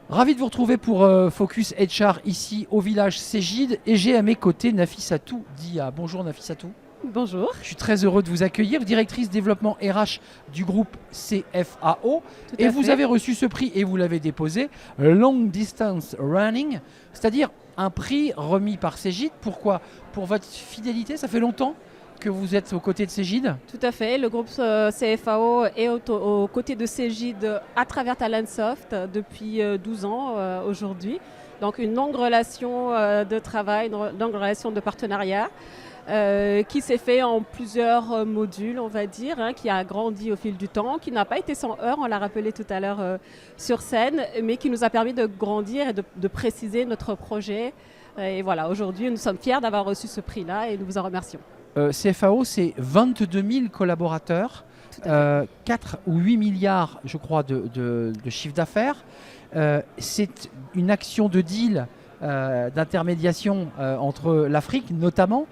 Ravi de vous retrouver pour Focus HR ici au village Ségide et j'ai à mes côtés Nafissatou Dia. Bonjour Nafissatou. Bonjour. Je suis très heureux de vous accueillir, directrice développement RH du groupe CFAO. Tout Et à vous fait. avez reçu ce prix et vous l'avez déposé, Long Distance Running, c'est-à-dire un prix remis par Ségide. Pourquoi? Pour votre fidélité, ça fait longtemps que vous êtes aux côtés de Ségide. Tout à fait. Le groupe CFAO est aux côtés de Cégide à travers Talentsoft depuis 12 ans aujourd'hui. Donc une longue relation de travail, une longue relation de partenariat qui s'est fait en plusieurs modules, on va dire, qui a grandi au fil du temps, qui n'a pas été sans heurts, on l'a rappelé tout à l'heure sur scène, mais qui nous a permis de grandir et de préciser notre projet. Et voilà, aujourd'hui, nous sommes fiers d'avoir reçu ce prix-là et nous vous en remercions. CFAO, c'est 22 000 collaborateurs, Tout à 4 ou 8 milliards, je crois, de chiffre d'affaires. C'est une action de deal, d'intermédiation entre l'Afrique notamment.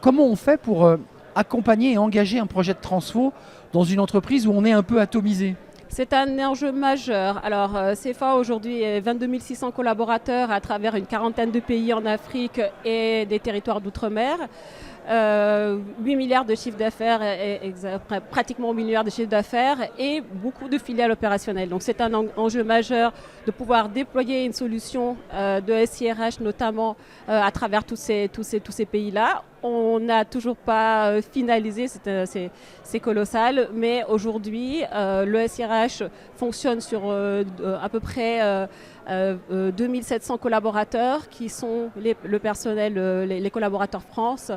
Comment on fait pour accompagner et engager un projet de transfo dans une entreprise où on est un peu atomisé? C'est un enjeu majeur. Alors, CFA aujourd'hui est 22 600 collaborateurs à travers une quarantaine de pays en Afrique et des territoires d'outre-mer. 8 milliards de chiffre d'affaires, pratiquement 8 milliards de chiffre d'affaires et beaucoup de filiales opérationnelles. Donc c'est un enjeu majeur de pouvoir déployer une solution de SIRH notamment à travers tous ces pays-là. On n'a toujours pas finalisé, c'est colossal, mais aujourd'hui le SIRH fonctionne sur à peu près 2700 collaborateurs qui sont le personnel, les collaborateurs France,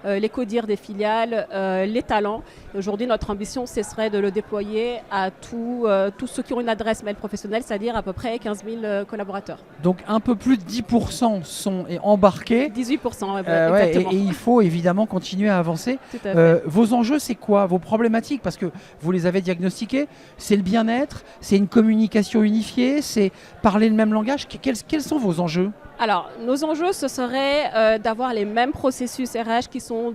les codires des filiales, les talents. Aujourd'hui, notre ambition, ce serait de le déployer à tous ceux qui ont une adresse mail professionnelle, c'est-à-dire à peu près 15 000 collaborateurs. Donc un peu plus de 10% sont embarqués. 18%, Ouais, exactement. et il faut évidemment continuer à avancer. Tout à fait. Vos enjeux, c'est quoi? Vos problématiques? Parce que vous les avez diagnostiquées. C'est le bien-être, c'est une communication unifiée, c'est parler le même langage. Quels sont vos enjeux? Alors, nos enjeux, ce serait d'avoir les mêmes processus RH qui sont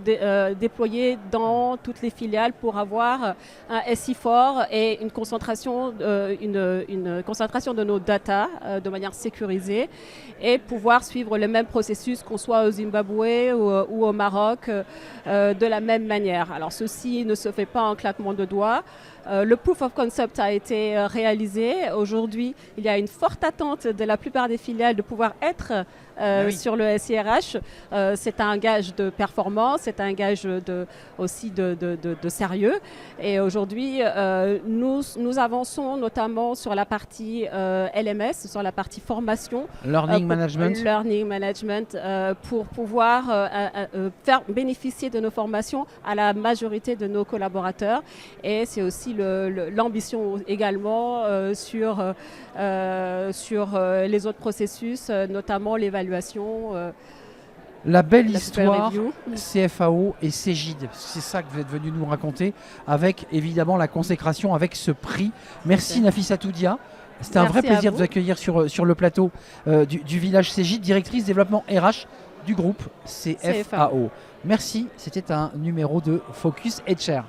déployés dans toutes les filiales pour avoir un SI fort et une concentration de nos data de manière sécurisée et pouvoir suivre le même processus qu'on soit au Zimbabwe ou au Maroc de la même manière. Alors, ceci ne se fait pas en claquement de doigts. Le proof of concept a été réalisé. Aujourd'hui, il y a une forte attente de la plupart des filiales de pouvoir être sur le SIRH. C'est un gage de performance, c'est un gage aussi de sérieux. Et aujourd'hui, nous avançons notamment sur la partie LMS, sur la partie formation. Learning Management, pour pouvoir faire bénéficier de nos formations à la majorité de nos collaborateurs. Et c'est aussi l'ambition également sur les autres processus, notamment l'évaluation. La belle la histoire review. CFAO et Ségide, c'est ça que vous êtes venu nous raconter, avec évidemment la consécration, avec ce prix. Merci Nafissatou Dia. C'était un vrai Merci à plaisir de vous. vous accueillir sur le plateau du village Ségide, directrice développement RH du groupe CFAO. Merci, c'était un numéro de Focus HR.